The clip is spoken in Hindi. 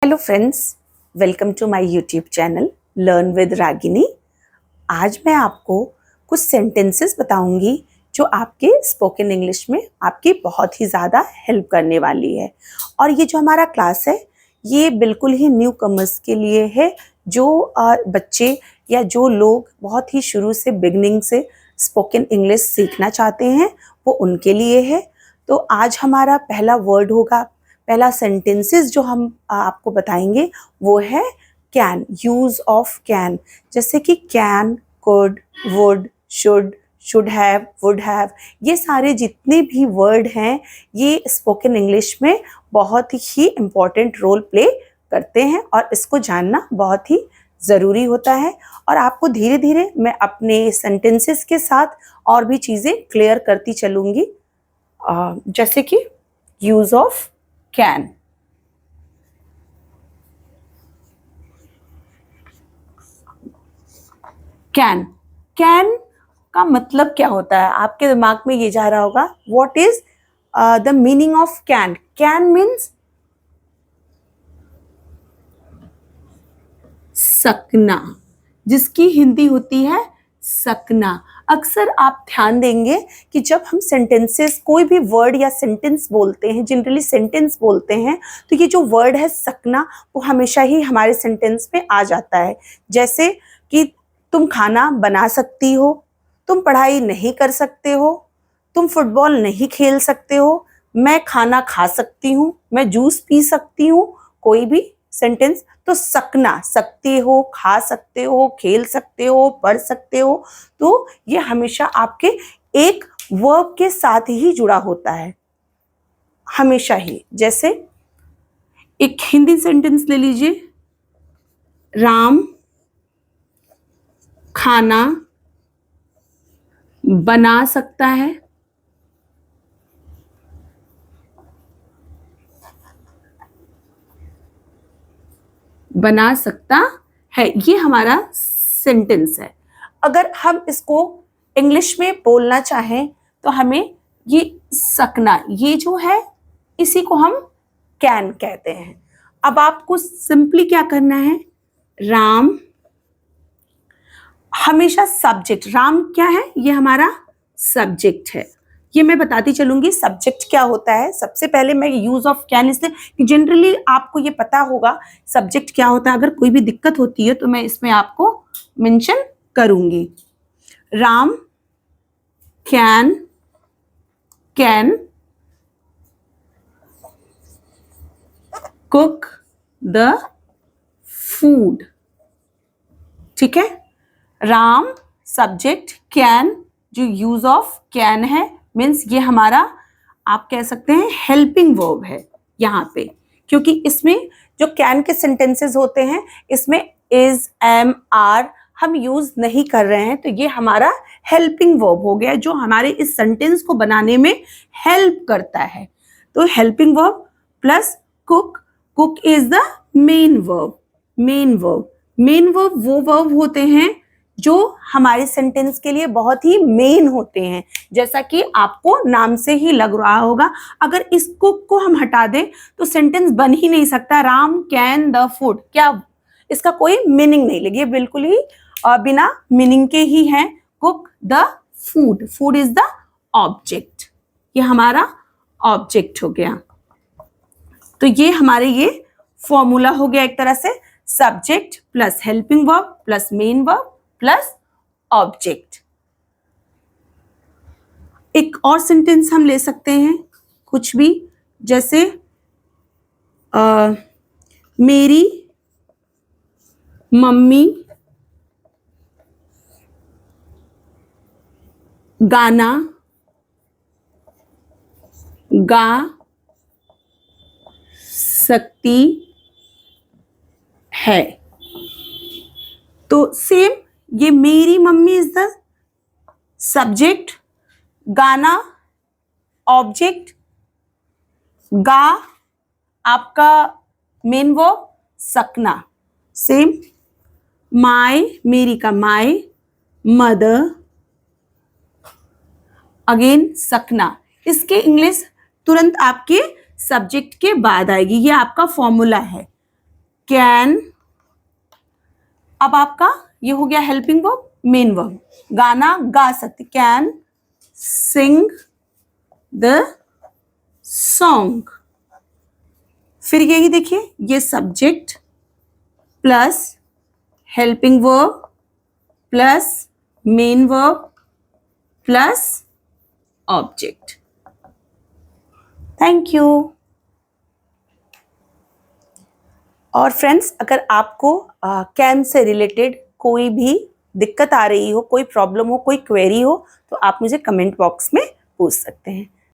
Hello friends, welcome to my YouTube channel learn with Ragini. आज मैं आपको कुछ सेंटेंसेस बताऊंगी जो आपके स्पोकन इंग्लिश में आपकी बहुत ही ज़्यादा हेल्प करने वाली है। और ये जो हमारा क्लास है ये बिल्कुल ही न्यू कमर्स के लिए है, जो बच्चे या जो लोग बहुत ही शुरू से बिगनिंग से स्पोकन इंग्लिश सीखना चाहते हैं वो उनके लिए है। तो आज हमारा पहला वर्ड होगा, पहला सेंटेंसेस जो हम आपको बताएंगे वो है कैन, यूज ऑफ कैन। जैसे कि can, could, would, should have, would have, ये सारे जितने भी वर्ड हैं ये स्पोकन इंग्लिश में बहुत ही इम्पॉर्टेंट रोल प्ले करते हैं और इसको जानना बहुत ही ज़रूरी होता है। और आपको धीरे धीरे मैं अपने सेंटेंसेस के साथ और भी चीज़ें क्लियर करती चलूँगी। जैसे कि यूज ऑफ कैन। कैन का मतलब क्या होता है? आपके दिमाग में ये जा रहा होगा, what is the meaning of can? Can means सकना, जिसकी हिंदी होती है सकना। अक्सर आप ध्यान देंगे कि जब हम सेंटेंसेस, कोई भी वर्ड या सेंटेंस बोलते हैं, जनरली सेंटेंस बोलते हैं, तो ये जो वर्ड है सकना वो हमेशा ही हमारे सेंटेंस में आ जाता है। जैसे कि तुम खाना बना सकती हो, तुम पढ़ाई नहीं कर सकते हो, तुम फुटबॉल नहीं खेल सकते हो, मैं खाना खा सकती हूँ, मैं जूस पी सकती हूँ। कोई भी सेंटेंस, तो सकना, सकते हो, खा सकते हो, खेल सकते हो, पढ़ सकते हो, तो ये हमेशा आपके एक वर्ब के साथ ही जुड़ा होता है, हमेशा ही। जैसे एक हिंदी सेंटेंस ले लीजिए, राम खाना बना सकता है, बना सकता है, ये हमारा सेंटेंस है। अगर हम इसको इंग्लिश में बोलना चाहें तो हमें ये सकना, ये जो है इसी को हम कैन कहते हैं। अब आपको सिंपली क्या करना है, राम, हमेशा सब्जेक्ट, राम क्या है, ये हमारा सब्जेक्ट है। ये मैं बताती चलूंगी सब्जेक्ट क्या होता है। सबसे पहले मैं यूज ऑफ कैन, इसलिए कि जनरली आपको ये पता होगा सब्जेक्ट क्या होता है। अगर कोई भी दिक्कत होती है तो मैं इसमें आपको मेंशन करूंगी। Ram can cook the food. ठीक है, राम सब्जेक्ट, कैन जो यूज ऑफ कैन है, मीन्स ये हमारा आप कह सकते हैं हेल्पिंग वर्ब है यहाँ पे, क्योंकि इसमें जो कैन के सेंटेंसेस होते हैं इसमें इज, एम, आर हम यूज नहीं कर रहे हैं, तो ये हमारा हेल्पिंग वर्ब हो गया जो हमारे इस सेंटेंस को बनाने में हेल्प करता है। तो helping verb plus cook, cook is the main verb. Main verb वो वर्ब होते हैं जो हमारे सेंटेंस के लिए बहुत ही मेन होते हैं, जैसा कि आपको नाम से ही लग रहा होगा। अगर इस कुक को हम हटा दें तो सेंटेंस बन ही नहीं सकता। राम कैन द फूड, क्या इसका कोई मीनिंग नहीं लगी, बिल्कुल ही बिना मीनिंग के ही है। Cook the food, food is the object, ये हमारा ऑब्जेक्ट हो गया। तो ये हमारे ये फॉर्मूला हो गया एक तरह से, subject plus helping verb plus main verb plus object. एक और सेंटेंस हम ले सकते हैं कुछ भी, जैसे मेरी मम्मी गाना गा सकती है। तो सेम, ये मेरी मम्मी इज द सब्जेक्ट, गाना ऑब्जेक्ट, गा आपका मेन वर्ब, सकना सेम। माय, मेरी का माय, मदर अगेन सकना। इसके इंग्लिश तुरंत आपके सब्जेक्ट के बाद आएगी, ये आपका फॉर्मूला है। कैन, अब आपका ये हो गया हेल्पिंग वर्ब, मेन वर्ब, गाना गा सकते, कैन सिंग द सॉन्ग। फिर यही देखिए, ये subject plus helping verb plus main verb plus object. Thank you. और फ्रेंड्स, अगर आपको कैन से रिलेटेड कोई भी दिक्कत आ रही हो, कोई प्रॉब्लम हो, कोई क्वेरी हो, तो आप मुझे कमेंट बॉक्स में पूछ सकते हैं।